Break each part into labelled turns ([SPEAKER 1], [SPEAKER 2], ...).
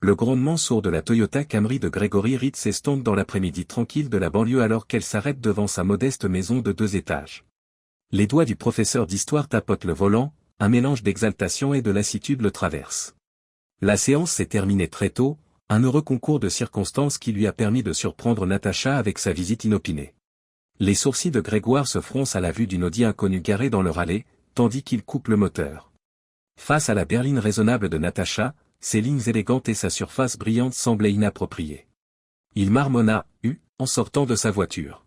[SPEAKER 1] Le grondement sourd de la Toyota Camry de Gregory Reed s'estompe dans l'après-midi tranquille de la banlieue alors qu'elle s'arrête devant sa modeste maison de 2 étages. Les doigts du professeur d'histoire tapotent le volant, un mélange d'exaltation et de lassitude le traverse. La séance s'est terminée très tôt, un heureux concours de circonstances qui lui a permis de surprendre Natacha avec sa visite inopinée. Les sourcils de Grégoire se froncent à la vue d'une Audi inconnue garée dans leur allée, tandis qu'il coupe le moteur. Face à la berline raisonnable de Natacha, ses lignes élégantes et sa surface brillante semblaient inappropriées. Il marmonna, en sortant de sa voiture.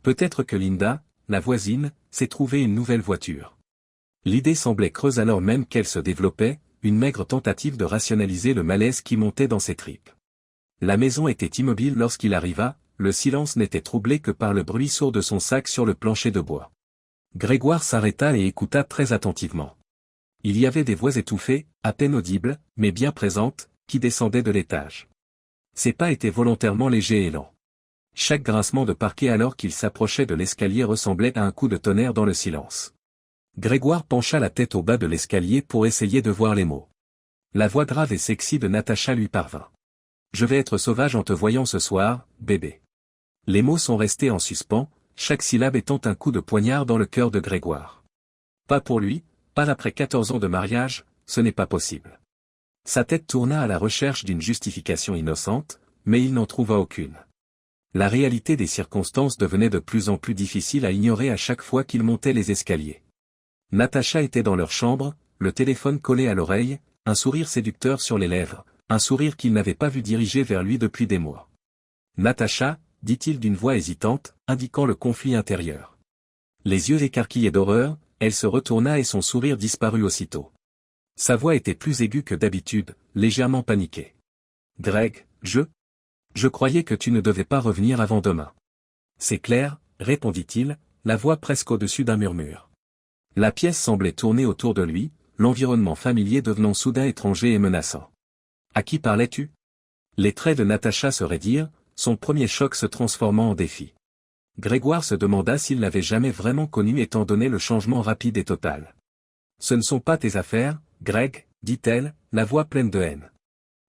[SPEAKER 1] Peut-être que Linda, la voisine, s'est trouvée une nouvelle voiture. L'idée semblait creuse alors même qu'elle se développait, une maigre tentative de rationaliser le malaise qui montait dans ses tripes. La maison était immobile lorsqu'il arriva, le silence n'était troublé que par le bruit sourd de son sac sur le plancher de bois. Grégoire s'arrêta et écouta très attentivement. Il y avait des voix étouffées, à peine audibles, mais bien présentes, qui descendaient de l'étage. Ses pas étaient volontairement légers et lents. Chaque grincement de parquet alors qu'il s'approchait de l'escalier ressemblait à un coup de tonnerre dans le silence. Grégoire pencha la tête au bas de l'escalier pour essayer de voir les mots. La voix grave et sexy de Natacha lui parvint. « Je vais être sauvage en te voyant ce soir, bébé. » Les mots sont restés en suspens, chaque syllabe étant un coup de poignard dans le cœur de Grégoire. Pas pour lui, pas après 14 ans de mariage, ce n'est pas possible. Sa tête tourna à la recherche d'une justification innocente, mais il n'en trouva aucune. La réalité des circonstances devenait de plus en plus difficile à ignorer à chaque fois qu'il montait les escaliers. Natacha était dans leur chambre, le téléphone collé à l'oreille, un sourire séducteur sur les lèvres, un sourire qu'il n'avait pas vu diriger vers lui depuis des mois. « Natacha » dit-il d'une voix hésitante, indiquant le conflit intérieur. Les yeux écarquillés d'horreur, elle se retourna et son sourire disparut aussitôt. Sa voix était plus aiguë que d'habitude, légèrement paniquée. « Greg, je croyais que tu ne devais pas revenir avant demain. »« C'est clair, » répondit-il, la voix presque au-dessus d'un murmure. La pièce semblait tourner autour de lui, l'environnement familier devenant soudain étranger et menaçant. « À qui parlais-tu » Les traits de Natacha se raidirent, son premier choc se transformant en défi. Grégoire se demanda s'il l'avait jamais vraiment connue étant donné le changement rapide et total. « Ce ne sont pas tes affaires, Greg, dit-elle, la voix pleine de haine.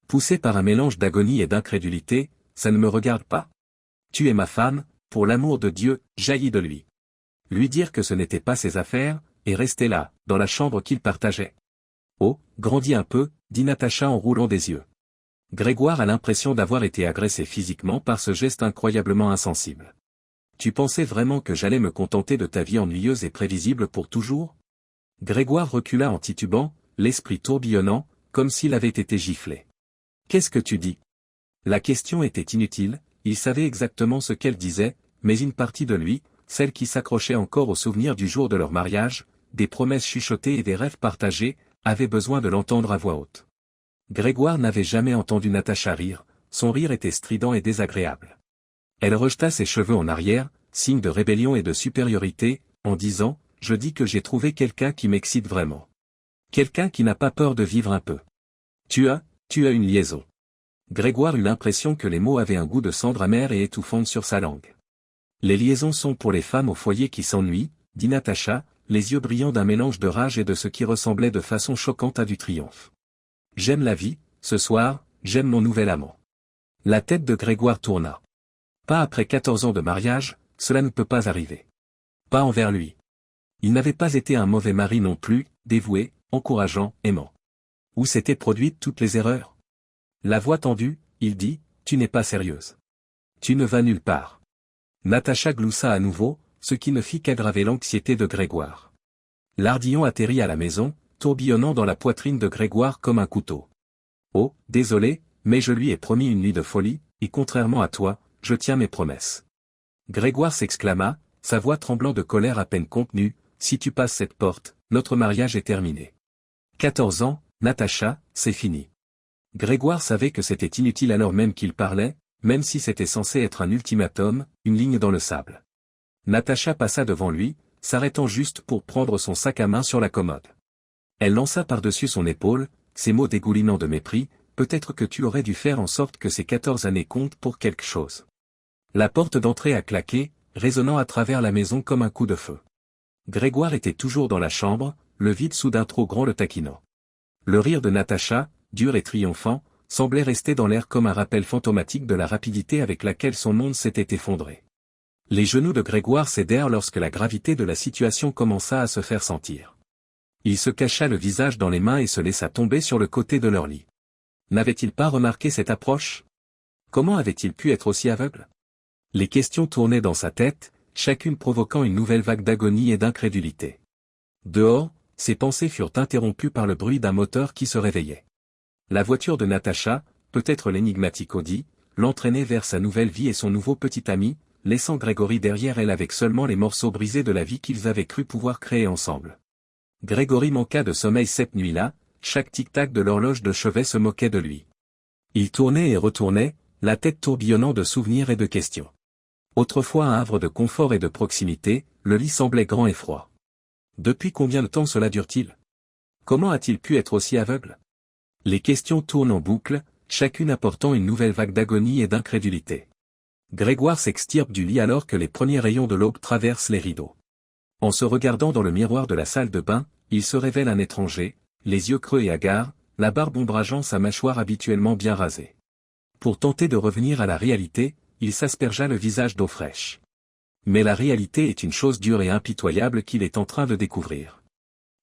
[SPEAKER 1] Poussée par un mélange d'agonie et d'incrédulité, ça ne me regarde pas. Tu es ma femme, pour l'amour de Dieu, jaillit de lui. Lui dire que ce n'était pas ses affaires, et rester là, dans la chambre qu'ils partageaient. Oh, grandis un peu, dit Natacha en roulant des yeux. Grégoire a l'impression d'avoir été agressé physiquement par ce geste incroyablement insensible. Tu pensais vraiment que j'allais me contenter de ta vie ennuyeuse et prévisible pour toujours ? Grégoire recula en titubant, l'esprit tourbillonnant, comme s'il avait été giflé. Qu'est-ce que tu dis ? La question était inutile, il savait exactement ce qu'elle disait, mais une partie de lui, celle qui s'accrochait encore au souvenir du jour de leur mariage, des promesses chuchotées et des rêves partagés, avait besoin de l'entendre à voix haute. Grégoire n'avait jamais entendu Natacha rire, son rire était strident et désagréable. Elle rejeta ses cheveux en arrière, signe de rébellion et de supériorité, en disant « Je dis que j'ai trouvé quelqu'un qui m'excite vraiment. Quelqu'un qui n'a pas peur de vivre un peu. Tu as une liaison. » Grégoire eut l'impression que les mots avaient un goût de cendre amère et étouffante sur sa langue. « Les liaisons sont pour les femmes au foyer qui s'ennuient, » dit Natacha, les yeux brillants d'un mélange de rage et de ce qui ressemblait de façon choquante à du triomphe. « J'aime la vie, ce soir, j'aime mon nouvel amant. » La tête de Grégoire tourna. Pas après 14 ans de mariage, cela ne peut pas arriver. Pas envers lui. Il n'avait pas été un mauvais mari non plus, dévoué, encourageant, aimant. Où s'étaient produites toutes les erreurs ? La voix tendue, il dit, « Tu n'es pas sérieuse. Tu ne vas nulle part. » Natacha gloussa à nouveau, ce qui ne fit qu'aggraver l'anxiété de Grégoire. L'ardillon atterrit à la maison, tourbillonnant dans la poitrine de Grégoire comme un couteau. « Oh, désolé, mais je lui ai promis une nuit de folie, et contrairement à toi, je tiens mes promesses. » Grégoire s'exclama, sa voix tremblant de colère à peine contenue, « Si tu passes cette porte, notre mariage est terminé. 14 ans, Natacha, c'est fini. » Grégoire savait que c'était inutile alors même qu'il parlait, même si c'était censé être un ultimatum, une ligne dans le sable. Natacha passa devant lui, s'arrêtant juste pour prendre son sac à main sur la commode. Elle lança par-dessus son épaule, ces mots dégoulinants de mépris, « Peut-être que tu aurais dû faire en sorte que ces 14 années comptent pour quelque chose. » La porte d'entrée a claqué, résonnant à travers la maison comme un coup de feu. Grégoire était toujours dans la chambre, le vide soudain trop grand le taquinant. Le rire de Natacha, dur et triomphant, semblait rester dans l'air comme un rappel fantomatique de la rapidité avec laquelle son monde s'était effondré. Les genoux de Grégoire cédèrent lorsque la gravité de la situation commença à se faire sentir. Il se cacha le visage dans les mains et se laissa tomber sur le côté de leur lit. N'avait-il pas remarqué cette approche? Comment avait-il pu être aussi aveugle? Les questions tournaient dans sa tête, chacune provoquant une nouvelle vague d'agonie et d'incrédulité. Dehors, ses pensées furent interrompues par le bruit d'un moteur qui se réveillait. La voiture de Natacha, peut-être l'énigmatique Audi, l'entraînait vers sa nouvelle vie et son nouveau petit ami, laissant Grégory derrière elle avec seulement les morceaux brisés de la vie qu'ils avaient cru pouvoir créer ensemble. Grégory manqua de sommeil cette nuit-là, chaque tic-tac de l'horloge de chevet se moquait de lui. Il tournait et retournait, la tête tourbillonnant de souvenirs et de questions. Autrefois un havre de confort et de proximité, le lit semblait grand et froid. Depuis combien de temps cela dure-t-il? Comment a-t-il pu être aussi aveugle? Les questions tournent en boucle, chacune apportant une nouvelle vague d'agonie et d'incrédulité. Grégoire s'extirpe du lit alors que les premiers rayons de l'aube traversent les rideaux. En se regardant dans le miroir de la salle de bain, il se révèle un étranger, les yeux creux et hagards, la barbe ombrageant sa mâchoire habituellement bien rasée. Pour tenter de revenir à la réalité, il s'aspergea le visage d'eau fraîche. Mais la réalité est une chose dure et impitoyable qu'il est en train de découvrir.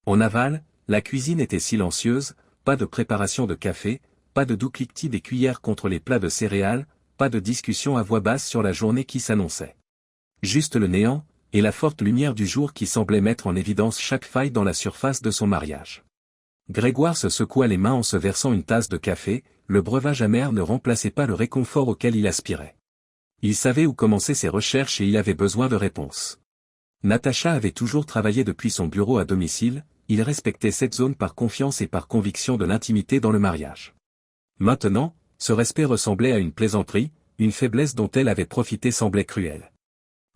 [SPEAKER 1] En aval, la cuisine était silencieuse, pas de préparation de café, pas de doux cliquetis des cuillères contre les plats de céréales, pas de discussion à voix basse sur la journée qui s'annonçait. Juste le néant, et la forte lumière du jour qui semblait mettre en évidence chaque faille dans la surface de son mariage. Grégoire se secoua les mains en se versant une tasse de café, le breuvage amer ne remplaçait pas le réconfort auquel il aspirait. Il savait où commencer ses recherches et il avait besoin de réponses. Natacha avait toujours travaillé depuis son bureau à domicile, il respectait cette zone par confiance et par conviction de l'intimité dans le mariage. Maintenant, ce respect ressemblait à une plaisanterie, une faiblesse dont elle avait profité semblait cruelle.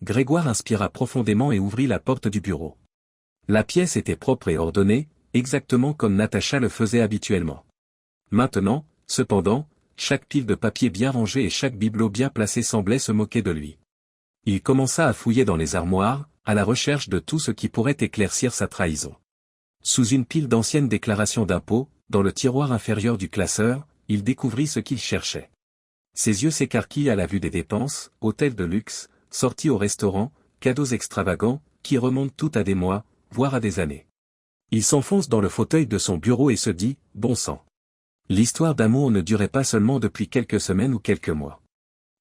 [SPEAKER 1] Grégoire inspira profondément et ouvrit la porte du bureau. La pièce était propre et ordonnée, exactement comme Natacha le faisait habituellement. Maintenant, cependant, chaque pile de papier bien rangée et chaque bibelot bien placé semblait se moquer de lui. Il commença à fouiller dans les armoires, à la recherche de tout ce qui pourrait éclaircir sa trahison. Sous une pile d'anciennes déclarations d'impôts, dans le tiroir inférieur du classeur, il découvrit ce qu'il cherchait. Ses yeux s'écarquillent à la vue des dépenses, hôtels de luxe, sorties au restaurant, cadeaux extravagants, qui remontent tout à des mois, voire à des années. Il s'enfonce dans le fauteuil de son bureau et se dit, bon sang. L'histoire d'amour ne durait pas seulement depuis quelques semaines ou quelques mois.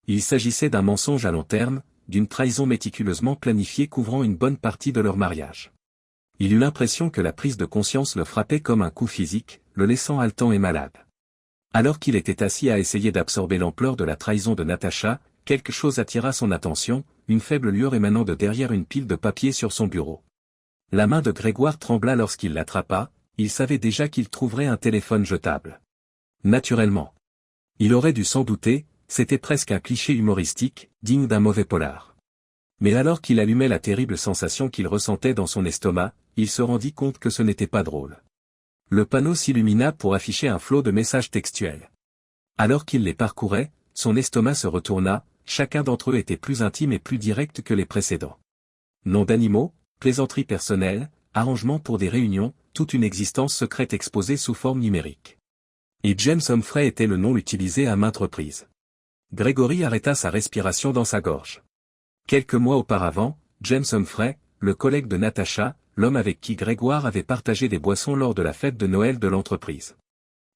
[SPEAKER 1] Il s'agissait d'un mensonge à long terme, d'une trahison méticuleusement planifiée couvrant une bonne partie de leur mariage. Il eut l'impression que la prise de conscience le frappait comme un coup physique, le laissant haletant et malade. Alors qu'il était assis à essayer d'absorber l'ampleur de la trahison de Natacha, quelque chose attira son attention, une faible lueur émanant de derrière une pile de papier sur son bureau. La main de Grégoire trembla lorsqu'il l'attrapa, il savait déjà qu'il trouverait un téléphone jetable. Naturellement. Il aurait dû s'en douter, c'était presque un cliché humoristique, digne d'un mauvais polar. Mais alors qu'il allumait la terrible sensation qu'il ressentait dans son estomac, il se rendit compte que ce n'était pas drôle. Le panneau s'illumina pour afficher un flot de messages textuels. Alors qu'il les parcourait, son estomac se retourna, chacun d'entre eux était plus intime et plus direct que les précédents. Noms d'animaux, plaisanteries personnelles, arrangements pour des réunions, toute une existence secrète exposée sous forme numérique. Et James Humphrey était le nom utilisé à maintes reprises. Grégory arrêta sa respiration dans sa gorge. Quelques mois auparavant, James Humphrey, le collègue de Natacha, l'homme avec qui Grégoire avait partagé des boissons lors de la fête de Noël de l'entreprise.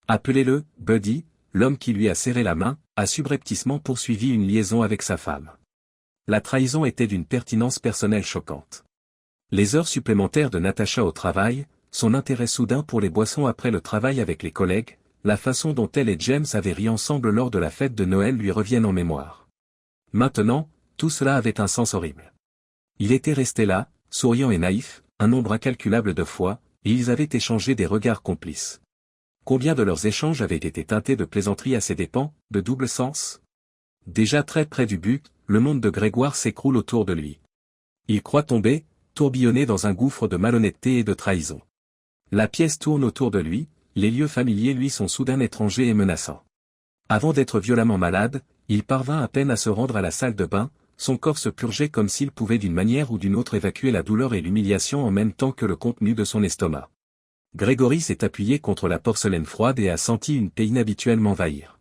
[SPEAKER 1] Appelez-le Buddy, l'homme qui lui a serré la main, a subrepticement poursuivi une liaison avec sa femme. La trahison était d'une pertinence personnelle choquante. Les heures supplémentaires de Natacha au travail, son intérêt soudain pour les boissons après le travail avec les collègues, la façon dont elle et James avaient ri ensemble lors de la fête de Noël lui reviennent en mémoire. Maintenant, tout cela avait un sens horrible. Il était resté là, souriant et naïf, un nombre incalculable de fois, et ils avaient échangé des regards complices. Combien de leurs échanges avaient été teintés de plaisanteries à ses dépens, de double sens? Déjà très près du but, le monde de Grégoire s'écroule autour de lui. Il croit tomber, tourbillonné dans un gouffre de malhonnêteté et de trahison. La pièce tourne autour de lui, les lieux familiers lui sont soudain étrangers et menaçants. Avant d'être violemment malade, il parvint à peine à se rendre à la salle de bain, son corps se purgeait comme s'il pouvait d'une manière ou d'une autre évacuer la douleur et l'humiliation en même temps que le contenu de son estomac. Grégory s'est appuyé contre la porcelaine froide et a senti une paix inhabituelle m'envahir.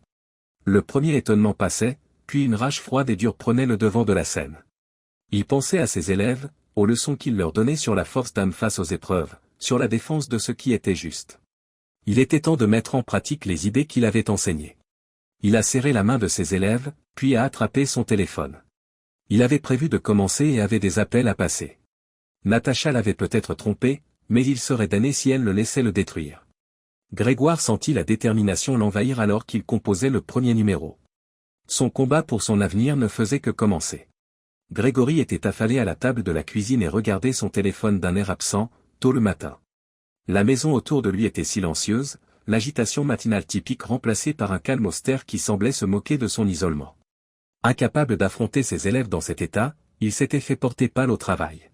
[SPEAKER 1] Le premier étonnement passait, puis une rage froide et dure prenait le devant de la scène. Il pensait à ses élèves, aux leçons qu'il leur donnait sur la force d'âme face aux épreuves, sur la défense de ce qui était juste. Il était temps de mettre en pratique les idées qu'il avait enseignées. Il a serré la main de ses élèves, puis a attrapé son téléphone. Il avait prévu de commencer et avait des appels à passer. Natacha l'avait peut-être trompé, mais il serait damné si elle le laissait le détruire. Grégoire sentit la détermination l'envahir alors qu'il composait le premier numéro. Son combat pour son avenir ne faisait que commencer. Grégory était affalé à la table de la cuisine et regardait son téléphone d'un air absent, tôt le matin. La maison autour de lui était silencieuse, l'agitation matinale typique remplacée par un calme austère qui semblait se moquer de son isolement. Incapable d'affronter ses élèves dans cet état, il s'était fait porter pâle au travail.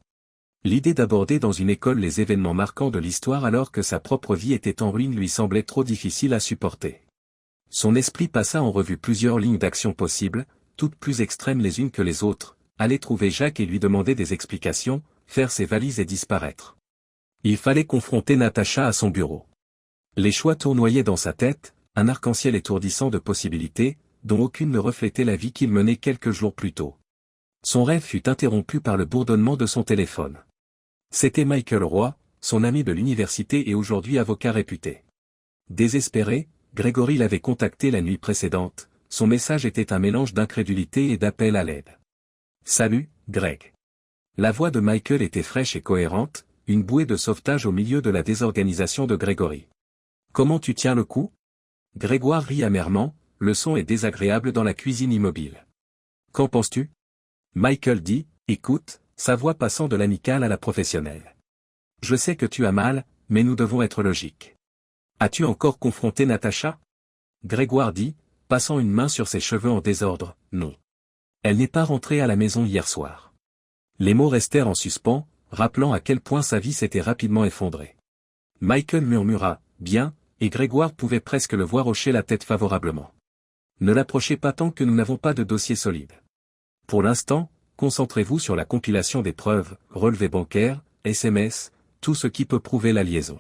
[SPEAKER 1] L'idée d'aborder dans une école les événements marquants de l'histoire alors que sa propre vie était en ruine lui semblait trop difficile à supporter. Son esprit passa en revue plusieurs lignes d'action possibles, toutes plus extrêmes les unes que les autres, aller trouver Jacques et lui demander des explications, faire ses valises et disparaître. Il fallait confronter Natacha à son bureau. Les choix tournoyaient dans sa tête, un arc-en-ciel étourdissant de possibilités, dont aucune ne reflétait la vie qu'il menait quelques jours plus tôt. Son rêve fut interrompu par le bourdonnement de son téléphone. C'était Michael Roy, son ami de l'université et aujourd'hui avocat réputé. Désespéré, Grégory l'avait contacté la nuit précédente, son message était un mélange d'incrédulité et d'appel à l'aide. « Salut, Greg. » La voix de Michael était fraîche et cohérente, une bouée de sauvetage au milieu de la désorganisation de Grégory. « Comment tu tiens le coup ?» Grégoire rit amèrement, le son est désagréable dans la cuisine immobile. « Qu'en penses-tu » Michael dit, « Écoute », sa voix passant de l'amicale à la professionnelle. « Je sais que tu as mal, mais nous devons être logiques. As-tu encore confronté Natacha ?» Grégoire dit, passant une main sur ses cheveux en désordre, « Non. Elle n'est pas rentrée à la maison hier soir. » Les mots restèrent en suspens, rappelant à quel point sa vie s'était rapidement effondrée. Michael murmura, « Bien », et Grégoire pouvait presque le voir hocher la tête favorablement. « Ne l'approchez pas tant que nous n'avons pas de dossier solide. Pour l'instant, concentrez-vous sur la compilation des preuves, relevés bancaires, SMS, tout ce qui peut prouver la liaison. »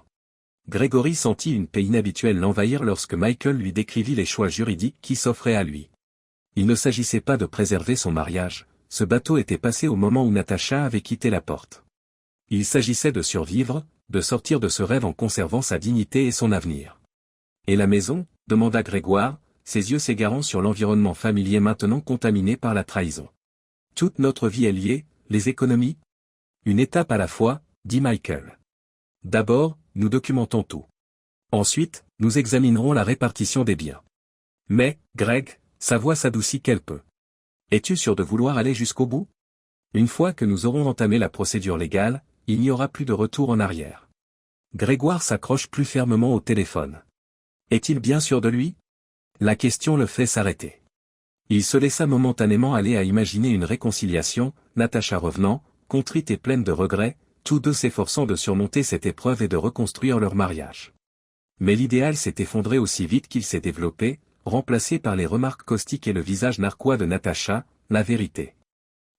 [SPEAKER 1] Grégory sentit une paix inhabituelle l'envahir lorsque Michael lui décrivit les choix juridiques qui s'offraient à lui. Il ne s'agissait pas de préserver son mariage, ce bateau était passé au moment où Natacha avait quitté la porte. Il s'agissait de survivre, de sortir de ce rêve en conservant sa dignité et son avenir. « Et la maison ?» demanda Grégoire, ses yeux s'égarant sur l'environnement familier maintenant contaminé par la trahison. « Toute notre vie est liée, les économies ?» « Une étape à la fois, » dit Michael. « D'abord, nous documentons tout. Ensuite, nous examinerons la répartition des biens. » Mais, Greg, sa voix s'adoucit quelque peu. Es-tu sûr de vouloir aller jusqu'au bout ? Une fois que nous aurons entamé la procédure légale, il n'y aura plus de retour en arrière. Grégoire s'accroche plus fermement au téléphone. Est-il bien sûr de lui ? La question le fait s'arrêter. Il se laissa momentanément aller à imaginer une réconciliation, Natacha revenant, contrite et pleine de regrets, tous deux s'efforçant de surmonter cette épreuve et de reconstruire leur mariage. Mais l'idéal s'est effondré aussi vite qu'il s'est développé, remplacé par les remarques caustiques et le visage narquois de Natacha, la vérité.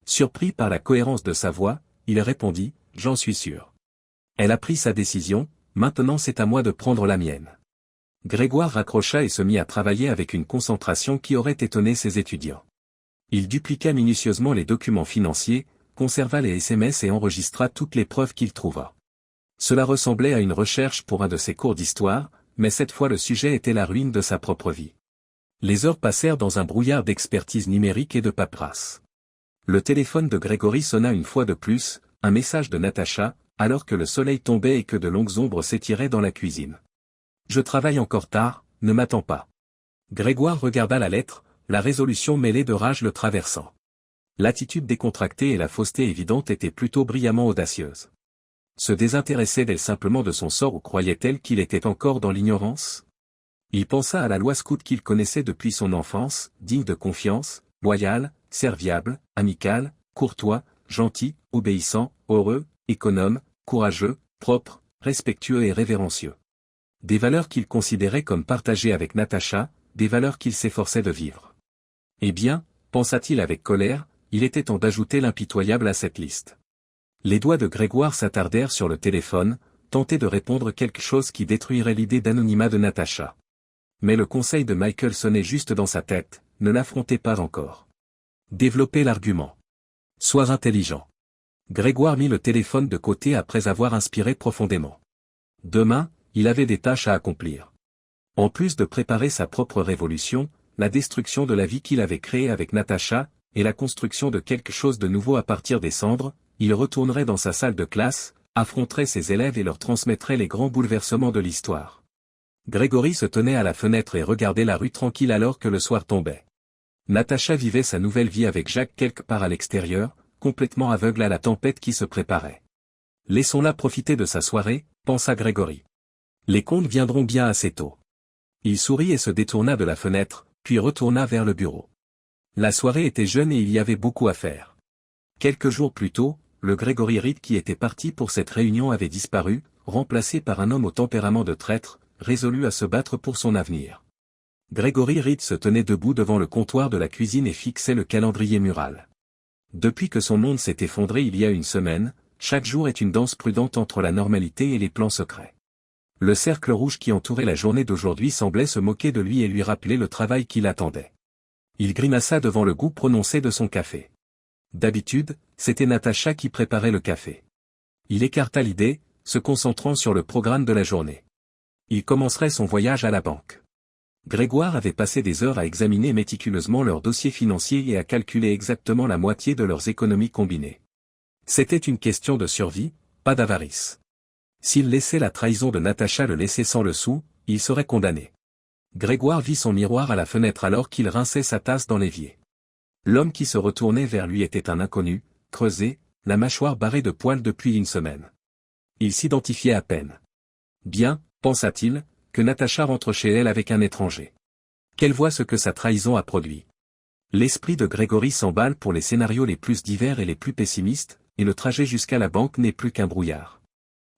[SPEAKER 1] Surpris par la cohérence de sa voix, il répondit, « J'en suis sûr. Elle a pris sa décision, maintenant c'est à moi de prendre la mienne. » Grégoire raccrocha et se mit à travailler avec une concentration qui aurait étonné ses étudiants. Il dupliqua minutieusement les documents financiers, conserva les SMS et enregistra toutes les preuves qu'il trouva. Cela ressemblait à une recherche pour un de ses cours d'histoire, mais cette fois le sujet était la ruine de sa propre vie. Les heures passèrent dans un brouillard d'expertise numérique et de paperasse. Le téléphone de Grégory sonna une fois de plus, un message de Natacha, alors que le soleil tombait et que de longues ombres s'étiraient dans la cuisine. « Je travaille encore tard, ne m'attends pas. » Grégoire regarda la lettre, la résolution mêlée de rage le traversant. L'attitude décontractée et la fausseté évidente étaient plutôt brillamment audacieuses. Se désintéressait-elle simplement de son sort ou croyait-elle qu'il était encore dans l'ignorance ? Il pensa à la loi scout qu'il connaissait depuis son enfance, digne de confiance, loyal, serviable, amical, courtois, gentil, obéissant, heureux, économe, courageux, propre, respectueux et révérencieux. Des valeurs qu'il considérait comme partagées avec Natacha, des valeurs qu'il s'efforçait de vivre. Eh bien, pensa-t-il avec colère, il était temps d'ajouter l'impitoyable à cette liste. Les doigts de Grégoire s'attardèrent sur le téléphone, tenter de répondre quelque chose qui détruirait l'idée d'anonymat de Natacha. Mais le conseil de Michael sonnait juste dans sa tête, ne l'affrontez pas encore. Développez l'argument. Sois intelligent. Grégoire mit le téléphone de côté après avoir inspiré profondément. Demain, il avait des tâches à accomplir. En plus de préparer sa propre révolution, la destruction de la vie qu'il avait créée avec Natacha, et la construction de quelque chose de nouveau à partir des cendres, il retournerait dans sa salle de classe, affronterait ses élèves et leur transmettrait les grands bouleversements de l'histoire. Grégory se tenait à la fenêtre et regardait la rue tranquille alors que le soir tombait. Natacha vivait sa nouvelle vie avec Jacques quelque part à l'extérieur, complètement aveugle à la tempête qui se préparait. Laissons-la profiter de sa soirée, pensa Grégory. Les comptes viendront bien assez tôt. Il sourit et se détourna de la fenêtre, puis retourna vers le bureau. La soirée était jeune et il y avait beaucoup à faire. Quelques jours plus tôt, le Grégory Reed qui était parti pour cette réunion avait disparu, remplacé par un homme au tempérament de traître, résolu à se battre pour son avenir. Grégory Reed se tenait debout devant le comptoir de la cuisine et fixait le calendrier mural. Depuis que son monde s'est effondré il y a une semaine, chaque jour est une danse prudente entre la normalité et les plans secrets. Le cercle rouge qui entourait la journée d'aujourd'hui semblait se moquer de lui et lui rappeler le travail qui l'attendait. Il grimaça devant le goût prononcé de son café. D'habitude, c'était Natacha qui préparait le café. Il écarta l'idée, se concentrant sur le programme de la journée. Il commencerait son voyage à la banque. Grégoire avait passé des heures à examiner méticuleusement leurs dossiers financiers et à calculer exactement la moitié de leurs économies combinées. C'était une question de survie, pas d'avarice. S'il laissait la trahison de Natacha le laisser sans le sou, il serait condamné. Grégoire vit son miroir à la fenêtre alors qu'il rinçait sa tasse dans l'évier. L'homme qui se retournait vers lui était un inconnu, creusé, la mâchoire barrée de poils depuis une semaine. Il s'identifiait à peine. Bien, pensa-t-il, que Natacha rentre chez elle avec un étranger. Qu'elle voit ce que sa trahison a produit. L'esprit de Grégory s'emballe pour les scénarios les plus divers et les plus pessimistes, et le trajet jusqu'à la banque n'est plus qu'un brouillard.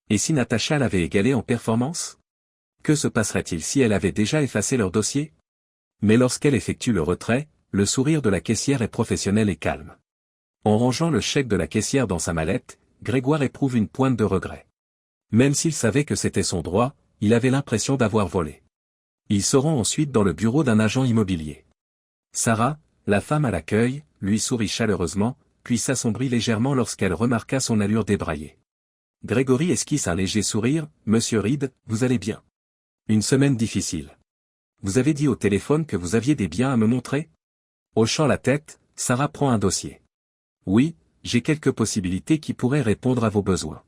[SPEAKER 1] Et si Natacha l'avait égalé en performance ? Que se passerait-il si elle avait déjà effacé leur dossier ? Mais lorsqu'elle effectue le retrait, le sourire de la caissière est professionnel et calme. En rangeant le chèque de la caissière dans sa mallette, Grégoire éprouve une pointe de regret. Même s'il savait que c'était son droit, il avait l'impression d'avoir volé. Il se rend ensuite dans le bureau d'un agent immobilier. Sarah, la femme à l'accueil, lui sourit chaleureusement, puis s'assombrit légèrement lorsqu'elle remarqua son allure débraillée. Grégory esquisse un léger sourire, « Monsieur Reed, vous allez bien ? Une semaine difficile. Vous avez dit au téléphone que vous aviez des biens à me montrer ? » Hochant la tête, Sarah prend un dossier. « Oui, j'ai quelques possibilités qui pourraient répondre à vos besoins.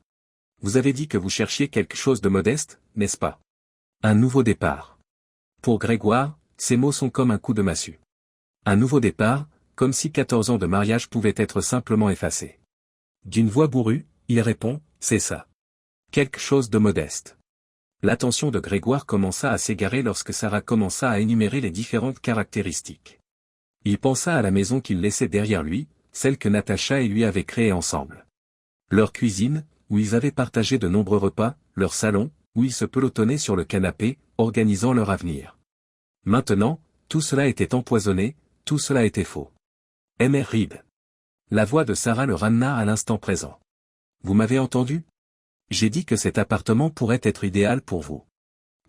[SPEAKER 1] Vous avez dit que vous cherchiez quelque chose de modeste, n'est-ce pas ? Un nouveau départ. » Pour Grégoire, ces mots sont comme un coup de massue. Un nouveau départ, comme si 14 ans de mariage pouvaient être simplement effacés. D'une voix bourrue, il répond, « C'est ça. Quelque chose de modeste. » L'attention de Grégoire commença à s'égarer lorsque Sarah commença à énumérer les différentes caractéristiques. Il pensa à la maison qu'il laissait derrière lui, celle que Natacha et lui avaient créée ensemble. Leur cuisine, où ils avaient partagé de nombreux repas, leur salon, où ils se pelotonnaient sur le canapé, organisant leur avenir. Maintenant, tout cela était empoisonné, tout cela était faux. Mr. Reed. La voix de Sarah le ramena à l'instant présent. Vous m'avez entendu ? J'ai dit que cet appartement pourrait être idéal pour vous.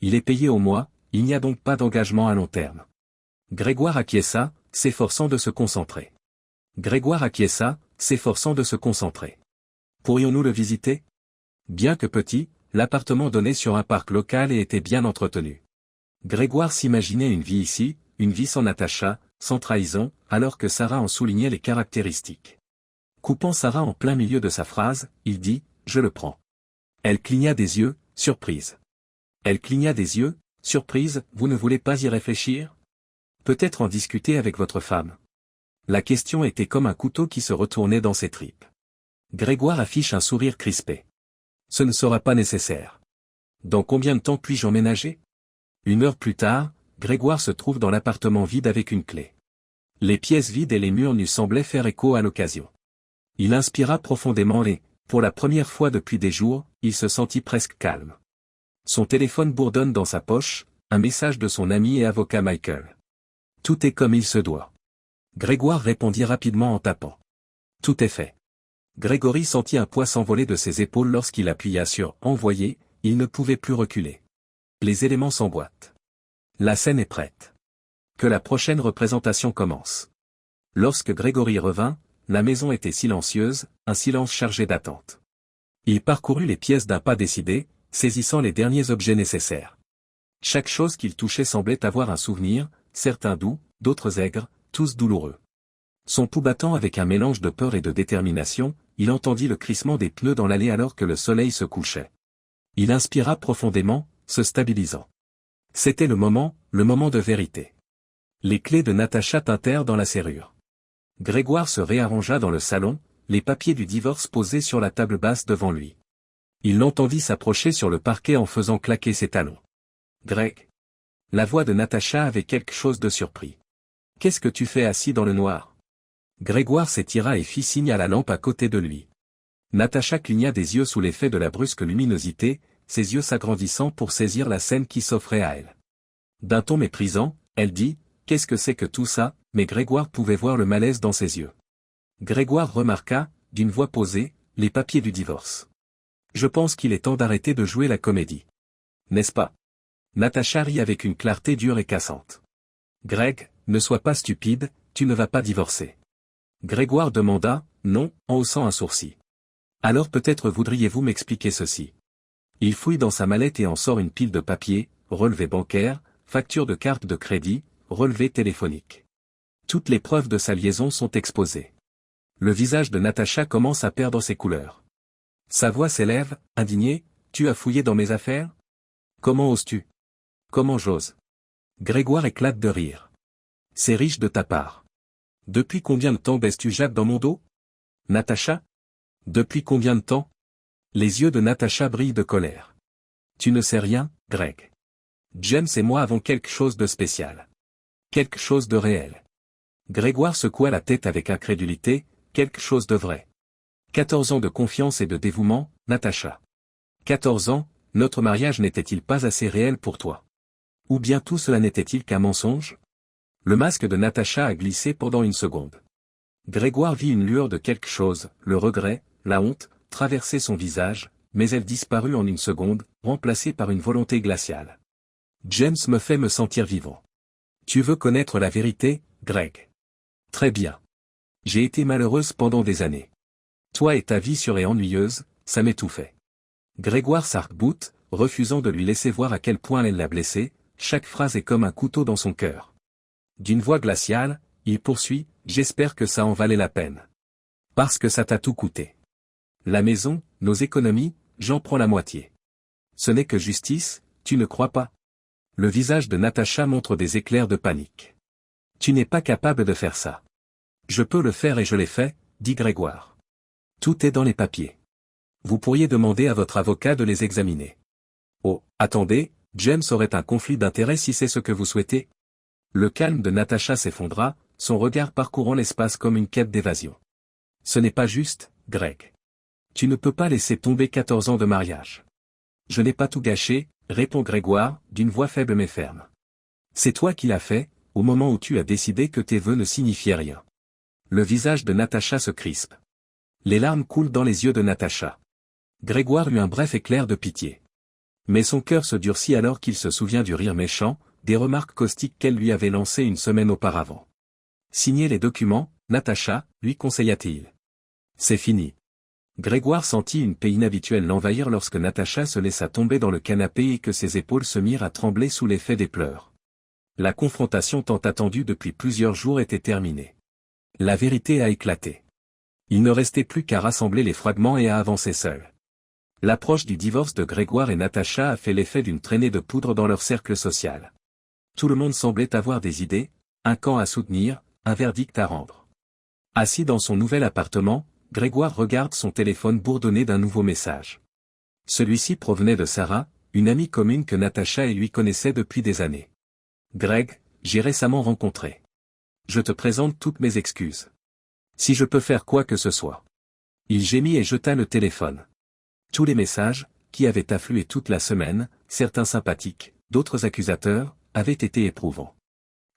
[SPEAKER 1] Il est payé au mois, il n'y a donc pas d'engagement à long terme. Grégoire acquiesça, s'efforçant de se concentrer. Pourrions-nous le visiter ? Bien que petit, l'appartement donnait sur un parc local et était bien entretenu. Grégoire s'imaginait une vie ici, une vie sans Natacha, sans trahison, alors que Sarah en soulignait les caractéristiques. Coupant Sarah en plein milieu de sa phrase, il dit, « Je le prends. » Elle cligna des yeux, surprise. Vous ne voulez pas y réfléchir ? Peut-être en discuter avec votre femme. La question était comme un couteau qui se retournait dans ses tripes. Grégoire affiche un sourire crispé. Ce ne sera pas nécessaire. Dans combien de temps puis-je emménager ? 1 heure plus tard, Grégoire se trouve dans l'appartement vide avec une clé. Les pièces vides et les murs nus semblaient faire écho à l'occasion. Il inspira profondément et, pour la première fois depuis des jours, il se sentit presque calme. Son téléphone bourdonne dans sa poche, un message de son ami et avocat Michael. Tout est comme il se doit. Grégoire répondit rapidement en tapant. Tout est fait. Grégory sentit un poids s'envoler de ses épaules lorsqu'il appuya sur « Envoyer », il ne pouvait plus reculer. Les éléments s'emboîtent. La scène est prête. Que la prochaine représentation commence. Lorsque Grégory revint, la maison était silencieuse, un silence chargé d'attente. Il parcourut les pièces d'un pas décidé, saisissant les derniers objets nécessaires. Chaque chose qu'il touchait semblait avoir un souvenir, certains doux, d'autres aigres, tous douloureux. Son pouls battant avec un mélange de peur et de détermination, il entendit le crissement des pneus dans l'allée alors que le soleil se couchait. Il inspira profondément, se stabilisant. C'était le moment de vérité. Les clés de Natacha tintèrent dans la serrure. Grégoire se réarrangea dans le salon, les papiers du divorce posés sur la table basse devant lui. Il l'entendit s'approcher sur le parquet en faisant claquer ses talons. « Greg !» La voix de Natacha avait quelque chose de surpris. « Qu'est-ce que tu fais assis dans le noir ?» Grégoire s'étira et fit signe à la lampe à côté de lui. Natacha cligna des yeux sous l'effet de la brusque luminosité, ses yeux s'agrandissant pour saisir la scène qui s'offrait à elle. D'un ton méprisant, elle dit « Qu'est-ce que c'est que tout ça ?» Mais Grégoire pouvait voir le malaise dans ses yeux. Grégoire remarqua, d'une voix posée, les papiers du divorce. « Je pense qu'il est temps d'arrêter de jouer la comédie. N'est-ce pas ?» Natacha rit avec une clarté dure et cassante. « Greg, ne sois pas stupide, tu ne vas pas divorcer. » Grégoire demanda, non, en haussant un sourcil. « Alors peut-être voudriez-vous m'expliquer ceci. » Il fouille dans sa mallette et en sort une pile de papiers, relevés bancaires, factures de carte de crédit, relevés téléphoniques. Toutes les preuves de sa liaison sont exposées. Le visage de Natacha commence à perdre ses couleurs. Sa voix s'élève, indignée, « Tu as fouillé dans mes affaires ? Comment oses-tu ? Comment j'ose ?» Grégoire éclate de rire. « C'est riche de ta part. Depuis combien de temps baisses-tu Jacques dans mon dos ? Natacha ? Depuis combien de temps ?» Les yeux de Natacha brillent de colère. « Tu ne sais rien, Greg. James et moi avons quelque chose de spécial. Quelque chose de réel. » Grégoire secoua la tête avec incrédulité, quelque chose de vrai. 14 ans de confiance et de dévouement, Natacha. 14 ans, notre mariage n'était-il pas assez réel pour toi? Ou bien tout cela n'était-il qu'un mensonge? Le masque de Natacha a glissé pendant une seconde. Grégoire vit une lueur de quelque chose, le regret, la honte, traverser son visage, mais elle disparut en une seconde, remplacée par une volonté glaciale. James me fait me sentir vivant. Tu veux connaître la vérité, Greg? Très bien. J'ai été malheureuse pendant des années. Toi et ta vie sûre et ennuyeuse, ça m'étouffait. Grégoire s'arc-boute, refusant de lui laisser voir à quel point elle l'a blessé, chaque phrase est comme un couteau dans son cœur. D'une voix glaciale, il poursuit, j'espère que ça en valait la peine. Parce que ça t'a tout coûté. La maison, nos économies, j'en prends la moitié. Ce n'est que justice, tu ne crois pas? Le visage de Natacha montre des éclairs de panique. Tu n'es pas capable de faire ça. Je peux le faire et je l'ai fait, dit Grégoire. Tout est dans les papiers. Vous pourriez demander à votre avocat de les examiner. Oh, attendez, James aurait un conflit d'intérêts si c'est ce que vous souhaitez. Le calme de Natacha s'effondra, son regard parcourant l'espace comme une quête d'évasion. Ce n'est pas juste, Greg. Tu ne peux pas laisser tomber 14 ans de mariage. Je n'ai pas tout gâché, répond Grégoire, d'une voix faible mais ferme. C'est toi qui l'as fait, au moment où tu as décidé que tes vœux ne signifiaient rien. Le visage de Natacha se crispe. Les larmes coulent dans les yeux de Natacha. Grégoire eut un bref éclair de pitié. Mais son cœur se durcit alors qu'il se souvient du rire méchant, des remarques caustiques qu'elle lui avait lancées une semaine auparavant. Signez les documents, Natacha, lui conseilla-t-il. C'est fini. Grégoire sentit une paix inhabituelle l'envahir lorsque Natacha se laissa tomber dans le canapé et que ses épaules se mirent à trembler sous l'effet des pleurs. La confrontation tant attendue depuis plusieurs jours était terminée. La vérité a éclaté. Il ne restait plus qu'à rassembler les fragments et à avancer seul. L'approche du divorce de Grégoire et Natacha a fait l'effet d'une traînée de poudre dans leur cercle social. Tout le monde semblait avoir des idées, un camp à soutenir, un verdict à rendre. Assis dans son nouvel appartement, Grégoire regarde son téléphone bourdonner d'un nouveau message. Celui-ci provenait de Sarah, une amie commune que Natacha et lui connaissaient depuis des années. Greg, j'ai récemment rencontré. Je te présente toutes mes excuses. Si je peux faire quoi que ce soit. Il gémit et jeta le téléphone. Tous les messages, qui avaient afflué toute la semaine, certains sympathiques, d'autres accusateurs, avaient été éprouvants.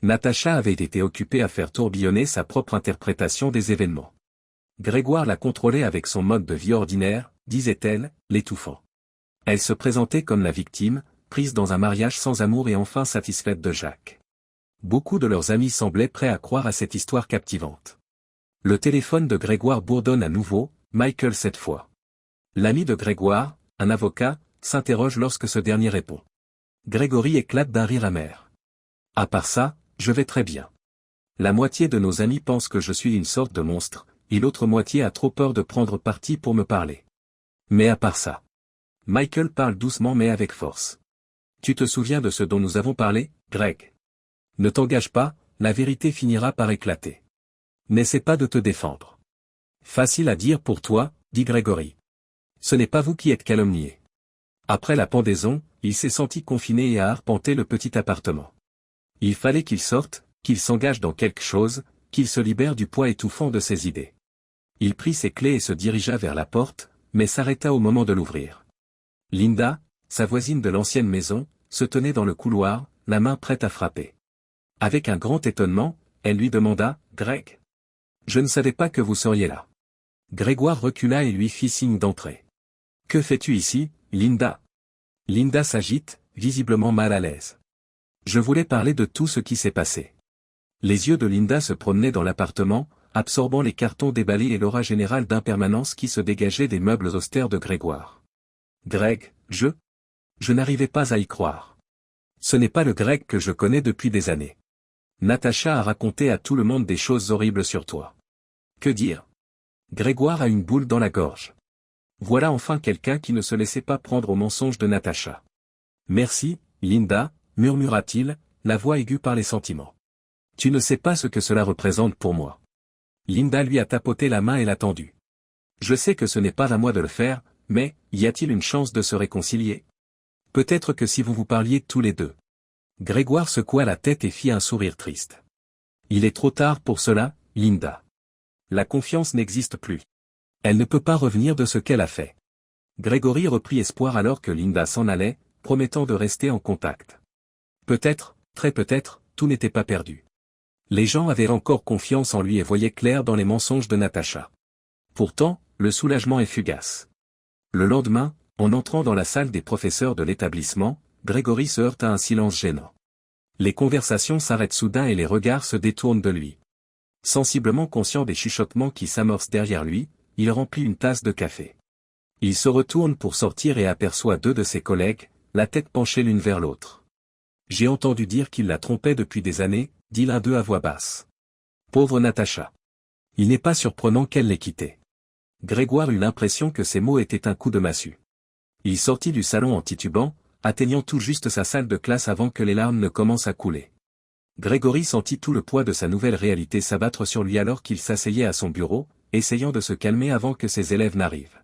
[SPEAKER 1] Natacha avait été occupée à faire tourbillonner sa propre interprétation des événements. Grégoire la contrôlait avec son mode de vie ordinaire, disait-elle, l'étouffant. Elle se présentait comme la victime, prise dans un mariage sans amour et enfin satisfaite de Jacques. Beaucoup de leurs amis semblaient prêts à croire à cette histoire captivante. Le téléphone de Grégoire bourdonne à nouveau, Michael cette fois. L'ami de Grégoire, un avocat, s'interroge lorsque ce dernier répond. Grégory éclate d'un rire amer. À part ça, je vais très bien. La moitié de nos amis pensent que je suis une sorte de monstre, et l'autre moitié a trop peur de prendre parti pour me parler. Mais à part ça. Michael parle doucement mais avec force. Tu te souviens de ce dont nous avons parlé, Greg? Ne t'engage pas, la vérité finira par éclater. N'essaie pas de te défendre. Facile à dire pour toi, dit Grégory. Ce n'est pas vous qui êtes calomnié. Après la pendaison, il s'est senti confiné et a arpenté le petit appartement. Il fallait qu'il sorte, qu'il s'engage dans quelque chose, qu'il se libère du poids étouffant de ses idées. Il prit ses clés et se dirigea vers la porte, mais s'arrêta au moment de l'ouvrir. Linda, sa voisine de l'ancienne maison, se tenait dans le couloir, la main prête à frapper. Avec un grand étonnement, elle lui demanda, « Greg ? Je ne savais pas que vous seriez là. » Grégoire recula et lui fit signe d'entrer. « Que fais-tu ici, Linda ?» Linda s'agite, visiblement mal à l'aise. « Je voulais parler de tout ce qui s'est passé. » Les yeux de Linda se promenaient dans l'appartement, absorbant les cartons déballés et l'aura générale d'impermanence qui se dégageait des meubles austères de Grégoire. « Greg, je n'arrivais pas à y croire. Ce n'est pas le Greg que je connais depuis des années. Natacha a raconté à tout le monde des choses horribles sur toi. Que dire? Grégoire a une boule dans la gorge. Voilà enfin quelqu'un qui ne se laissait pas prendre au mensonge de Natacha. Merci, Linda, murmura-t-il, la voix aiguë par les sentiments. Tu ne sais pas ce que cela représente pour moi. Linda lui a tapoté la main et l'a tendue. Je sais que ce n'est pas à moi de le faire, mais, y a-t-il une chance de se réconcilier? Peut-être que si vous vous parliez tous les deux. Grégoire secoua la tête et fit un sourire triste. Il est trop tard pour cela, Linda. La confiance n'existe plus. Elle ne peut pas revenir de ce qu'elle a fait. Grégory reprit espoir alors que Linda s'en allait, promettant de rester en contact. Peut-être, très peut-être, tout n'était pas perdu. Les gens avaient encore confiance en lui et voyaient clair dans les mensonges de Natacha. Pourtant, le soulagement est fugace. Le lendemain, en entrant dans la salle des professeurs de l'établissement, Grégory se heurte à un silence gênant. Les conversations s'arrêtent soudain et les regards se détournent de lui. Sensiblement conscient des chuchotements qui s'amorcent derrière lui, il remplit une tasse de café. Il se retourne pour sortir et aperçoit deux de ses collègues, la tête penchée l'une vers l'autre. « J'ai entendu dire qu'il la trompait depuis des années », dit l'un d'eux à voix basse. Pauvre Natacha. Il n'est pas surprenant qu'elle l'ait quitté. Grégoire eut l'impression que ces mots étaient un coup de massue. Il sortit du salon en titubant, atteignant tout juste sa salle de classe avant que les larmes ne commencent à couler. Grégory sentit tout le poids de sa nouvelle réalité s'abattre sur lui alors qu'il s'asseyait à son bureau, essayant de se calmer avant que ses élèves n'arrivent.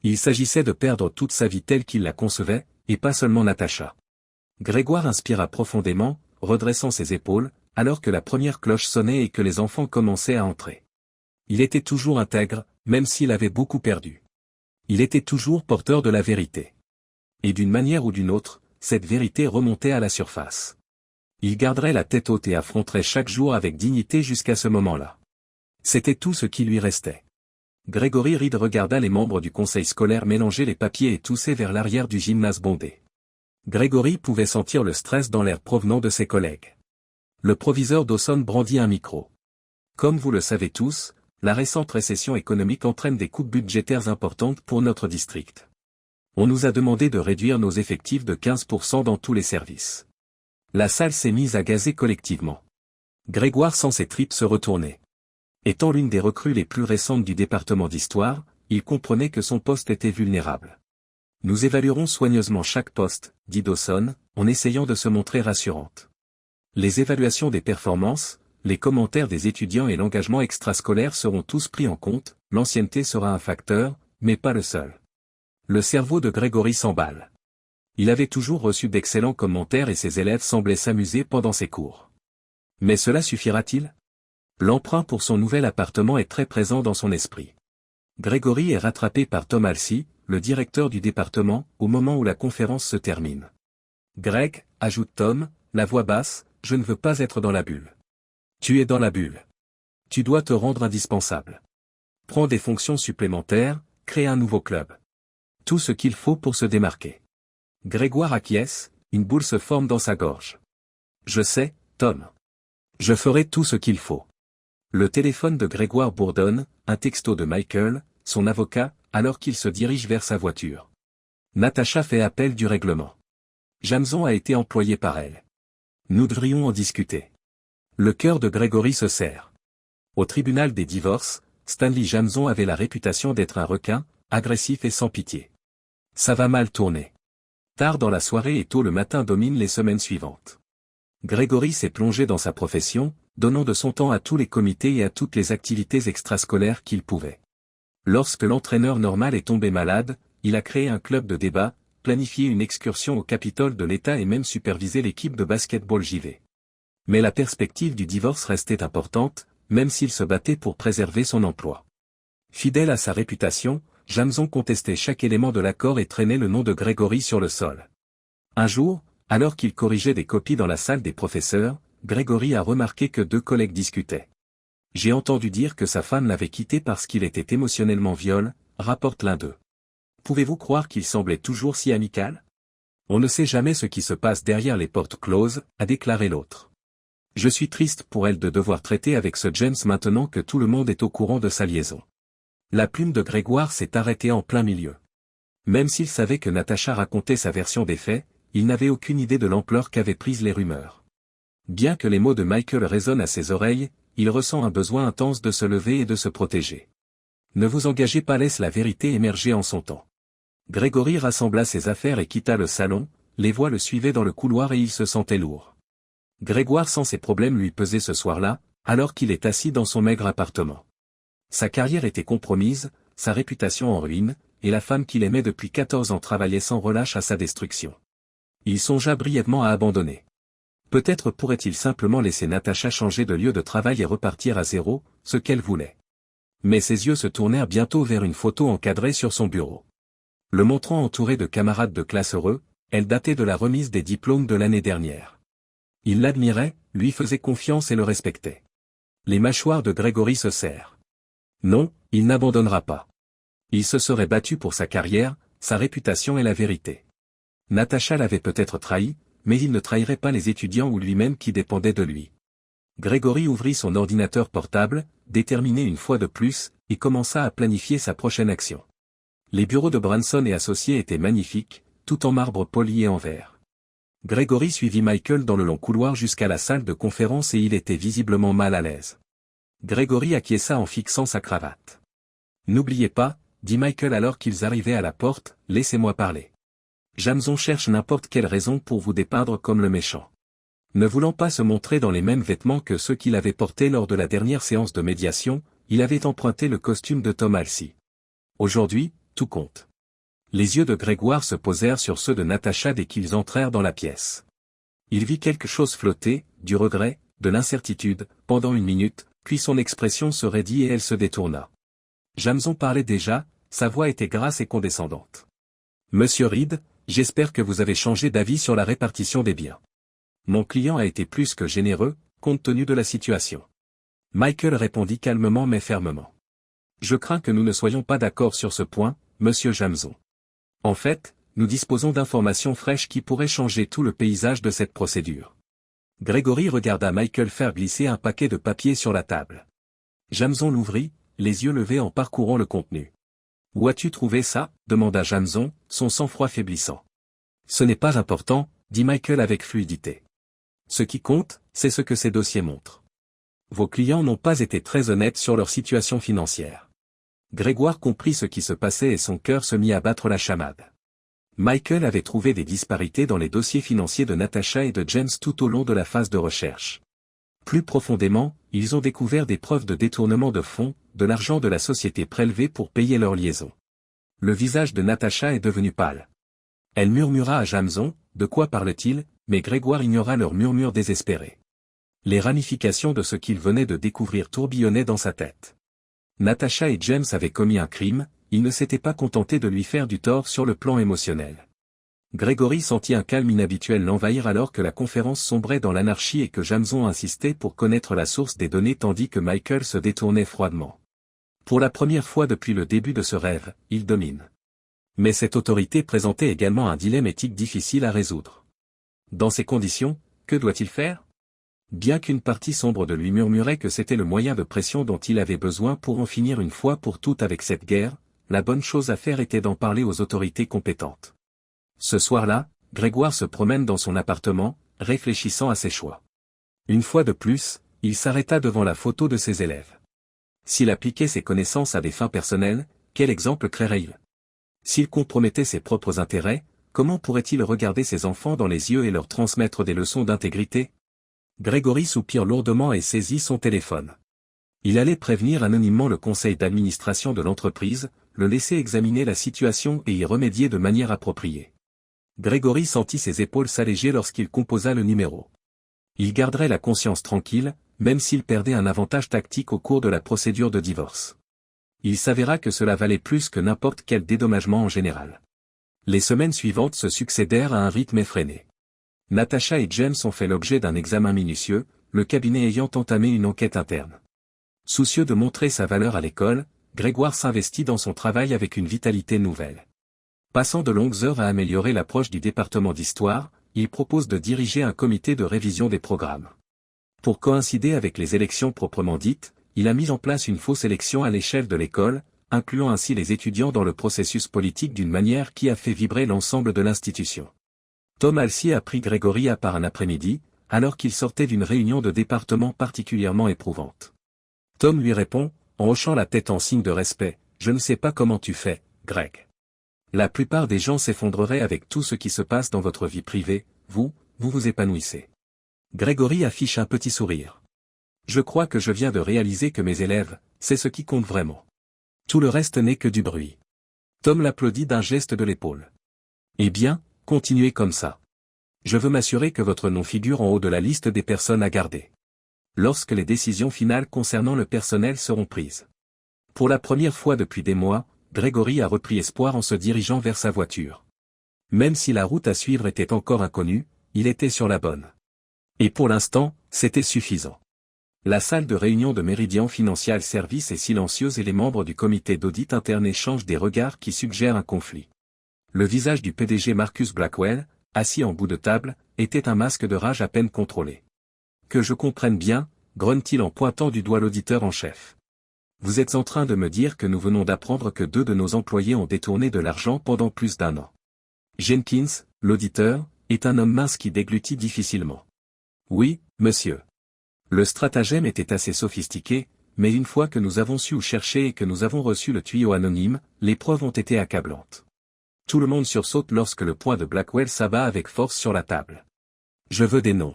[SPEAKER 1] Il s'agissait de perdre toute sa vie telle qu'il la concevait, et pas seulement Natacha. Grégoire inspira profondément, redressant ses épaules, alors que la première cloche sonnait et que les enfants commençaient à entrer. Il était toujours intègre, même s'il avait beaucoup perdu. Il était toujours porteur de la vérité. Et d'une manière ou d'une autre, cette vérité remontait à la surface. Il garderait la tête haute et affronterait chaque jour avec dignité jusqu'à ce moment-là. C'était tout ce qui lui restait. Grégory Reed regarda les membres du conseil scolaire mélanger les papiers et tousser vers l'arrière du gymnase bondé. Grégory pouvait sentir le stress dans l'air provenant de ses collègues. Le proviseur Dawson brandit un micro. Comme vous le savez tous, la récente récession économique entraîne des coupes budgétaires importantes pour notre district. On nous a demandé de réduire nos effectifs de 15% dans tous les services. La salle s'est mise à gazer collectivement. Grégoire sent ses tripes se retourner. Étant l'une des recrues les plus récentes du département d'histoire, il comprenait que son poste était vulnérable. Nous évaluerons soigneusement chaque poste, dit Dawson, en essayant de se montrer rassurante. Les évaluations des performances, les commentaires des étudiants et l'engagement extrascolaire seront tous pris en compte, l'ancienneté sera un facteur, mais pas le seul. Le cerveau de Grégory s'emballe. Il avait toujours reçu d'excellents commentaires et ses élèves semblaient s'amuser pendant ses cours. Mais cela suffira-t-il? L'emprunt pour son nouvel appartement est très présent dans son esprit. Grégory est rattrapé par Tom Halsey, le directeur du département, au moment où la conférence se termine. Greg, ajoute Tom, la voix basse, je ne veux pas être dans la bulle. Tu es dans la bulle. Tu dois te rendre indispensable. Prends des fonctions supplémentaires, crée un nouveau club. Tout ce qu'il faut pour se démarquer. Grégoire acquiesce, une boule se forme dans sa gorge. Je sais, Tom. Je ferai tout ce qu'il faut. Le téléphone de Grégoire bourdonne, un texto de Michael, son avocat, alors qu'il se dirige vers sa voiture. Natacha fait appel du règlement. Jameson a été employé par elle. Nous devrions en discuter. Le cœur de Grégory se serre. Au tribunal des divorces, Stanley Jameson avait la réputation d'être un requin, agressif et sans pitié. Ça va mal tourner. Tard dans la soirée et tôt le matin dominent les semaines suivantes. Grégory s'est plongé dans sa profession, donnant de son temps à tous les comités et à toutes les activités extrascolaires qu'il pouvait. Lorsque l'entraîneur normal est tombé malade, il a créé un club de débat, planifié une excursion au Capitole de l'État et même supervisé l'équipe de basket-ball JV. Mais la perspective du divorce restait importante, même s'il se battait pour préserver son emploi. Fidèle à sa réputation, Jameson contestait chaque élément de l'accord et traînait le nom de Grégory sur le sol. Un jour, alors qu'il corrigeait des copies dans la salle des professeurs, Grégory a remarqué que 2 collègues discutaient. J'ai entendu dire que sa femme l'avait quitté parce qu'il était émotionnellement viol, rapporte l'un d'eux. Pouvez-vous croire qu'il semblait toujours si amical? On ne sait jamais ce qui se passe derrière les portes closes, a déclaré l'autre. Je suis triste pour elle de devoir traiter avec ce James maintenant que tout le monde est au courant de sa liaison. La plume de Grégoire s'est arrêtée en plein milieu. Même s'il savait que Natacha racontait sa version des faits, il n'avait aucune idée de l'ampleur qu'avaient prise les rumeurs. Bien que les mots de Michael résonnent à ses oreilles, il ressent un besoin intense de se lever et de se protéger. Ne vous engagez pas, laisse la vérité émerger en son temps. Grégory rassembla ses affaires et quitta le salon, les voix le suivaient dans le couloir et il se sentait lourd. Grégoire sent ses problèmes lui peser ce soir-là, alors qu'il est assis dans son maigre appartement. Sa carrière était compromise, sa réputation en ruine, et la femme qu'il aimait depuis 14 ans travaillait sans relâche à sa destruction. Il songea brièvement à abandonner. Peut-être pourrait-il simplement laisser Natacha changer de lieu de travail et repartir à zéro, ce qu'elle voulait. Mais ses yeux se tournèrent bientôt vers une photo encadrée sur son bureau. Le montrant entouré de camarades de classe heureux, elle datait de la remise des diplômes de l'année dernière. Il l'admirait, lui faisait confiance et le respectait. Les mâchoires de Grégory se serrent. Non, il n'abandonnera pas. Il se serait battu pour sa carrière, sa réputation et la vérité. Natacha l'avait peut-être trahi, mais il ne trahirait pas les étudiants ou lui-même qui dépendaient de lui. Grégory ouvrit son ordinateur portable, déterminé une fois de plus, et commença à planifier sa prochaine action. Les bureaux de Branson et associés étaient magnifiques, tout en marbre poli et en verre. Grégory suivit Michael dans le long couloir jusqu'à la salle de conférence et il était visiblement mal à l'aise. Grégory acquiesça en fixant sa cravate. « N'oubliez pas, » dit Michael alors qu'ils arrivaient à la porte, « laissez-moi parler. Jameson cherche n'importe quelle raison pour vous dépeindre comme le méchant. Ne voulant pas se montrer dans les mêmes vêtements que ceux qu'il avait portés lors de la dernière séance de médiation, il avait emprunté le costume de Tom Halsey. Aujourd'hui, tout compte. » Les yeux de Grégoire se posèrent sur ceux de Natacha dès qu'ils entrèrent dans la pièce. Il vit quelque chose flotter, du regret, de l'incertitude, pendant une minute, puis son expression se raidit et elle se détourna. Jameson parlait déjà, sa voix était grasse et condescendante. « Monsieur Reed, j'espère que vous avez changé d'avis sur la répartition des biens. Mon client a été plus que généreux, compte tenu de la situation. » Michael répondit calmement mais fermement. « Je crains que nous ne soyons pas d'accord sur ce point, monsieur Jameson. En fait, nous disposons d'informations fraîches qui pourraient changer tout le paysage de cette procédure. » Grégory regarda Michael faire glisser un paquet de papiers sur la table. Jameson l'ouvrit, les yeux levés en parcourant le contenu. « Où as-tu trouvé ça ?» demanda Jameson, son sang-froid faiblissant. « Ce n'est pas important, » dit Michael avec fluidité. « Ce qui compte, c'est ce que ces dossiers montrent. Vos clients n'ont pas été très honnêtes sur leur situation financière. » Grégoire comprit ce qui se passait et son cœur se mit à battre la chamade. Michael avait trouvé des disparités dans les dossiers financiers de Natacha et de James tout au long de la phase de recherche. Plus profondément, ils ont découvert des preuves de détournement de fonds, de l'argent de la société prélevé pour payer leur liaison. Le visage de Natacha est devenu pâle. Elle murmura à Jameson, de quoi parle-t-il, mais Grégoire ignora leur murmure désespéré. Les ramifications de ce qu'il venait de découvrir tourbillonnaient dans sa tête. Natacha et James avaient commis un crime, ils ne s'étaient pas contentés de lui faire du tort sur le plan émotionnel. Grégory sentit un calme inhabituel l'envahir alors que la conférence sombrait dans l'anarchie et que Jameson insistait pour connaître la source des données tandis que Michael se détournait froidement. Pour la première fois depuis le début de ce rêve, il domine. Mais cette autorité présentait également un dilemme éthique difficile à résoudre. Dans ces conditions, que doit-il faire? Bien qu'une partie sombre de lui murmurait que c'était le moyen de pression dont il avait besoin pour en finir une fois pour toutes avec cette guerre, la bonne chose à faire était d'en parler aux autorités compétentes. Ce soir-là, Grégoire se promène dans son appartement, réfléchissant à ses choix. Une fois de plus, il s'arrêta devant la photo de ses élèves. S'il appliquait ses connaissances à des fins personnelles, quel exemple créerait-il? S'il compromettait ses propres intérêts, comment pourrait-il regarder ses enfants dans les yeux et leur transmettre des leçons d'intégrité? Grégory soupire lourdement et saisit son téléphone. Il allait prévenir anonymement le conseil d'administration de l'entreprise, le laisser examiner la situation et y remédier de manière appropriée. Grégory sentit ses épaules s'alléger lorsqu'il composa le numéro. Il garderait la conscience tranquille, même s'il perdait un avantage tactique au cours de la procédure de divorce. Il s'avéra que cela valait plus que n'importe quel dédommagement en général. Les semaines suivantes se succédèrent à un rythme effréné. Natacha et James ont fait l'objet d'un examen minutieux, le cabinet ayant entamé une enquête interne. Soucieux de montrer sa valeur à l'école, Grégoire s'investit dans son travail avec une vitalité nouvelle. Passant de longues heures à améliorer l'approche du département d'histoire, il propose de diriger un comité de révision des programmes. Pour coïncider avec les élections proprement dites, il a mis en place une fausse élection à l'échelle de l'école, incluant ainsi les étudiants dans le processus politique d'une manière qui a fait vibrer l'ensemble de l'institution. Tom Halsey a pris Grégory à part un après-midi, alors qu'il sortait d'une réunion de département particulièrement éprouvante. Tom lui répond, en hochant la tête en signe de respect, « Je ne sais pas comment tu fais, Greg. La plupart des gens s'effondreraient avec tout ce qui se passe dans votre vie privée, vous vous épanouissez. » Grégory affiche un petit sourire. « Je crois que je viens de réaliser que mes élèves, c'est ce qui compte vraiment. Tout le reste n'est que du bruit. » Tom l'applaudit d'un geste de l'épaule. « Eh bien, continuez comme ça. Je veux m'assurer que votre nom figure en haut de la liste des personnes à garder. Lorsque les décisions finales concernant le personnel seront prises. » Pour la première fois depuis des mois, Grégory a repris espoir en se dirigeant vers sa voiture. Même si la route à suivre était encore inconnue, il était sur la bonne. Et pour l'instant, c'était suffisant. La salle de réunion de Meridian Financial Services est silencieuse et les membres du comité d'audit interne échangent des regards qui suggèrent un conflit. Le visage du PDG Marcus Blackwell, assis en bout de table, était un masque de rage à peine contrôlé. « Que je comprenne bien, grogne-t-il en pointant du doigt l'auditeur en chef. Vous êtes en train de me dire que nous venons d'apprendre que 2 de nos employés ont détourné de l'argent pendant plus d'1 an. Jenkins, l'auditeur, est un homme mince qui déglutit difficilement. Oui, monsieur. Le stratagème était assez sophistiqué, mais une fois que nous avons su où chercher et que nous avons reçu le tuyau anonyme, les preuves ont été accablantes. Tout le monde sursaute lorsque le poing de Blackwell s'abat avec force sur la table. Je veux des noms.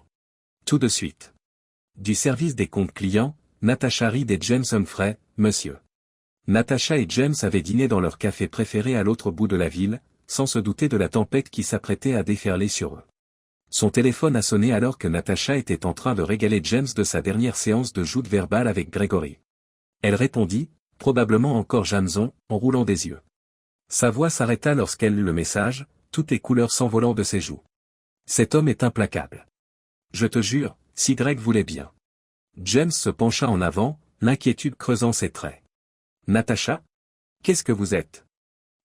[SPEAKER 1] Tout de suite. Du service des comptes clients, Natacha Reed et James Humphrey, monsieur. Natacha et James avaient dîné dans leur café préféré à l'autre bout de la ville, sans se douter de la tempête qui s'apprêtait à déferler sur eux. Son téléphone a sonné alors que Natacha était en train de régaler James de sa dernière séance de joute verbale avec Grégory. Elle répondit, probablement encore Jameson, en roulant des yeux. Sa voix s'arrêta lorsqu'elle lut le message, toutes les couleurs s'envolant de ses joues. Cet homme est implacable. Je te jure, si Greg voulait bien. James se pencha en avant, l'inquiétude creusant ses traits. Natacha? Qu'est-ce que vous êtes?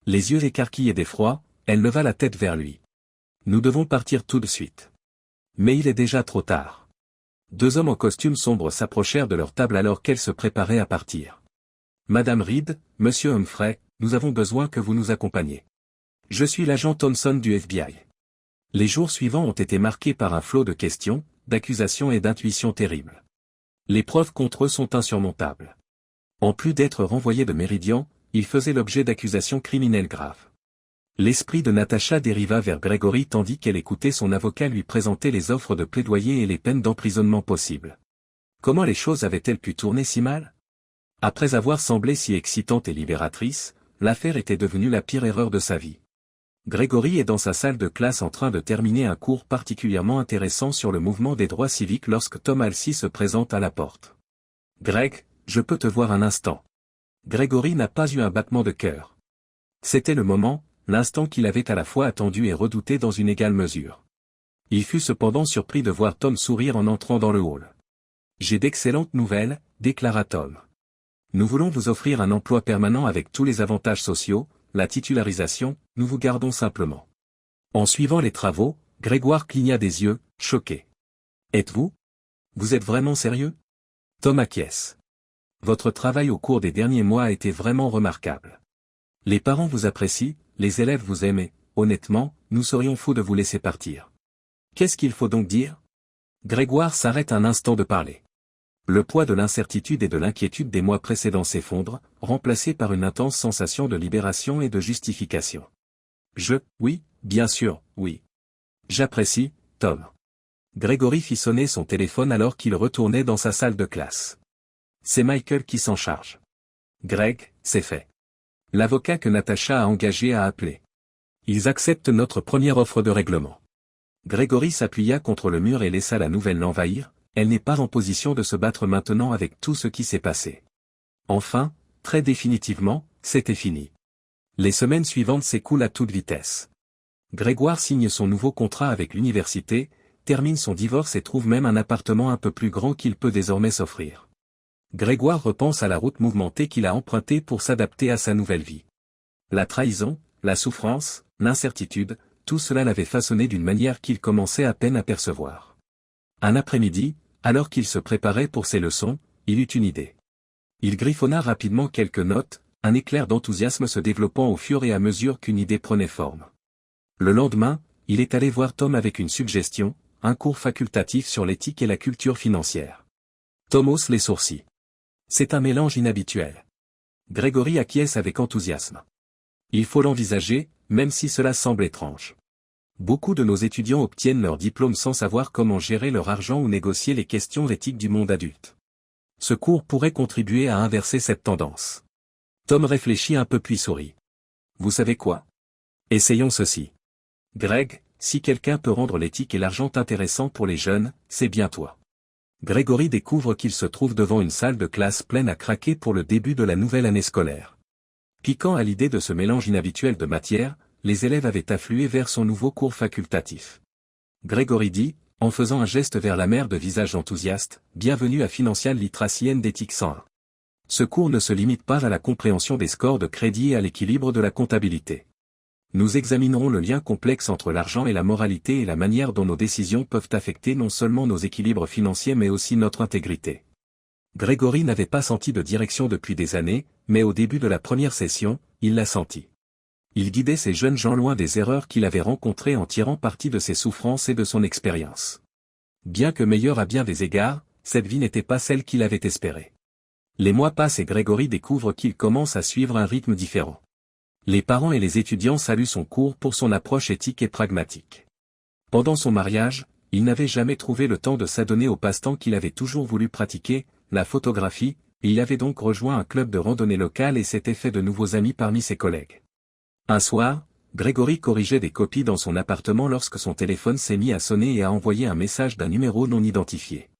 [SPEAKER 1] Les yeux écarquillés d'effroi, elle leva la tête vers lui. Nous devons partir tout de suite. Mais il est déjà trop tard. 2 hommes en costume sombre s'approchèrent de leur table alors qu'elle se préparait à partir. Madame Reed, monsieur Humphrey, nous avons besoin que vous nous accompagniez. Je suis l'agent Thompson du FBI. Les jours suivants ont été marqués par un flot de questions, d'accusations et d'intuitions terribles. Les preuves contre eux sont insurmontables. En plus d'être renvoyé de Meridian, il faisait l'objet d'accusations criminelles graves. L'esprit de Natacha dériva vers Grégory tandis qu'elle écoutait son avocat lui présenter les offres de plaidoyer et les peines d'emprisonnement possibles. Comment les choses avaient-elles pu tourner si mal? Après avoir semblé si excitante et libératrice, l'affaire était devenue la pire erreur de sa vie. Grégory est dans sa salle de classe en train de terminer un cours particulièrement intéressant sur le mouvement des droits civiques lorsque Tom Halsey se présente à la porte. « Greg, je peux te voir un instant. » Grégory n'a pas eu un battement de cœur. C'était le moment, l'instant qu'il avait à la fois attendu et redouté dans une égale mesure. Il fut cependant surpris de voir Tom sourire en entrant dans le hall. « J'ai d'excellentes nouvelles, » déclara Tom. « Nous voulons vous offrir un emploi permanent avec tous les avantages sociaux, la titularisation, nous vous gardons simplement. En suivant les travaux, Grégoire cligna des yeux, choqué. Êtes-vous? Vous êtes vraiment sérieux? Tom acquiesce. Votre travail au cours des derniers mois a été vraiment remarquable. Les parents vous apprécient, les élèves vous aiment et, honnêtement, nous serions fous de vous laisser partir. Qu'est-ce qu'il faut donc dire? Grégoire s'arrête un instant de parler. Le poids de l'incertitude et de l'inquiétude des mois précédents s'effondre, remplacé par une intense sensation de libération et de justification. Oui, bien sûr, oui. J'apprécie, Tom. Grégory fit sonner son téléphone alors qu'il retournait dans sa salle de classe. C'est Michael qui s'en charge. Greg, c'est fait. L'avocat que Natacha a engagé a appelé. Ils acceptent notre première offre de règlement. Grégory s'appuya contre le mur et laissa la nouvelle l'envahir, elle n'est pas en position de se battre maintenant avec tout ce qui s'est passé. Enfin, très définitivement, c'était fini. Les semaines suivantes s'écoulent à toute vitesse. Grégoire signe son nouveau contrat avec l'université, termine son divorce et trouve même un appartement un peu plus grand qu'il peut désormais s'offrir. Grégoire repense à la route mouvementée qu'il a empruntée pour s'adapter à sa nouvelle vie. La trahison, la souffrance, l'incertitude, tout cela l'avait façonné d'une manière qu'il commençait à peine à percevoir. Un après-midi, alors qu'il se préparait pour ses leçons, il eut une idée. Il griffonna rapidement quelques notes, un éclair d'enthousiasme se développant au fur et à mesure qu'une idée prenait forme. Le lendemain, il est allé voir Tom avec une suggestion, un cours facultatif sur l'éthique et la culture financière. Tom hausse les sourcils. C'est un mélange inhabituel. Grégory acquiesce avec enthousiasme. Il faut l'envisager, même si cela semble étrange. Beaucoup de nos étudiants obtiennent leur diplôme sans savoir comment gérer leur argent ou négocier les questions éthiques du monde adulte. Ce cours pourrait contribuer à inverser cette tendance. Tom réfléchit un peu puis sourit. Vous savez quoi? Essayons ceci. Greg, si quelqu'un peut rendre l'éthique et l'argent intéressants pour les jeunes, c'est bien toi. Grégory découvre qu'il se trouve devant une salle de classe pleine à craquer pour le début de la nouvelle année scolaire. Piquant à l'idée de ce mélange inhabituel de matières, les élèves avaient afflué vers son nouveau cours facultatif. Grégory dit, en faisant un geste vers la mère de visage enthousiaste, « Bienvenue à Financial Literacy and d'éthique 101. Ce cours ne se limite pas à la compréhension des scores de crédit et à l'équilibre de la comptabilité. Nous examinerons le lien complexe entre l'argent et la moralité et la manière dont nos décisions peuvent affecter non seulement nos équilibres financiers mais aussi notre intégrité. » Grégory n'avait pas senti de direction depuis des années, mais au début de la première session, il l'a senti. Il guidait ces jeunes gens loin des erreurs qu'il avait rencontrées en tirant parti de ses souffrances et de son expérience. Bien que meilleure à bien des égards, cette vie n'était pas celle qu'il avait espérée. Les mois passent et Grégory découvre qu'il commence à suivre un rythme différent. Les parents et les étudiants saluent son cours pour son approche éthique et pragmatique. Pendant son mariage, il n'avait jamais trouvé le temps de s'adonner au passe-temps qu'il avait toujours voulu pratiquer, la photographie, et il avait donc rejoint un club de randonnée local et s'était fait de nouveaux amis parmi ses collègues. Un soir, Grégory corrigeait des copies dans son appartement lorsque son téléphone s'est mis à sonner et a envoyé un message d'un numéro non identifié.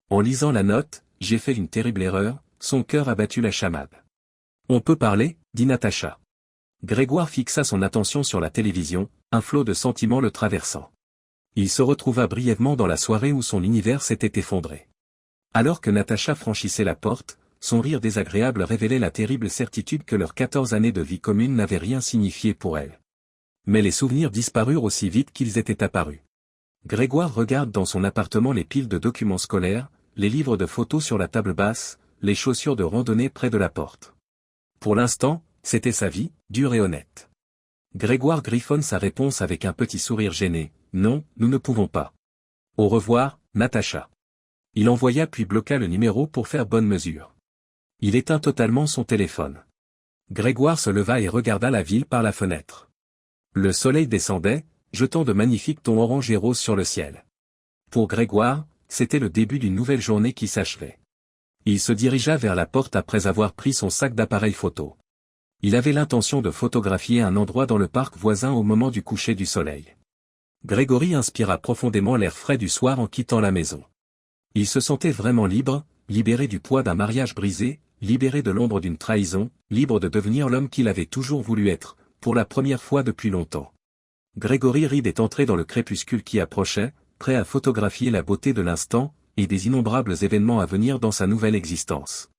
[SPEAKER 1] En lisant la note, « J'ai fait une terrible erreur », son cœur a battu la chamade. « On peut parler ?» dit Natacha. Grégoire fixa son attention sur la télévision, un flot de sentiments le traversant. Il se retrouva brièvement dans la soirée où son univers s'était effondré. Alors que Natacha franchissait la porte, son rire désagréable révélait la terrible certitude que leurs 14 années de vie commune n'avaient rien signifié pour elle. Mais les souvenirs disparurent aussi vite qu'ils étaient apparus. Grégoire regarde dans son appartement les piles de documents scolaires, les livres de photos sur la table basse, les chaussures de randonnée près de la porte. Pour l'instant, c'était sa vie, dure et honnête. Grégoire griffonne sa réponse avec un petit sourire gêné. « Non, nous ne pouvons pas. Au revoir, Natacha. » Il envoya puis bloqua le numéro pour faire bonne mesure. Il éteint totalement son téléphone. Grégoire se leva et regarda la ville par la fenêtre. Le soleil descendait, jetant de magnifiques tons orange et rose sur le ciel. Pour Grégoire, c'était le début d'une nouvelle journée qui s'achevait. Il se dirigea vers la porte après avoir pris son sac d'appareil photo. Il avait l'intention de photographier un endroit dans le parc voisin au moment du coucher du soleil. Grégory inspira profondément l'air frais du soir en quittant la maison. Il se sentait vraiment libre, libéré du poids d'un mariage brisé, libéré de l'ombre d'une trahison, libre de devenir l'homme qu'il avait toujours voulu être, pour la première fois depuis longtemps. Grégory Reed est entré dans le crépuscule qui approchait, prêt à photographier la beauté de l'instant, et des innombrables événements à venir dans sa nouvelle existence.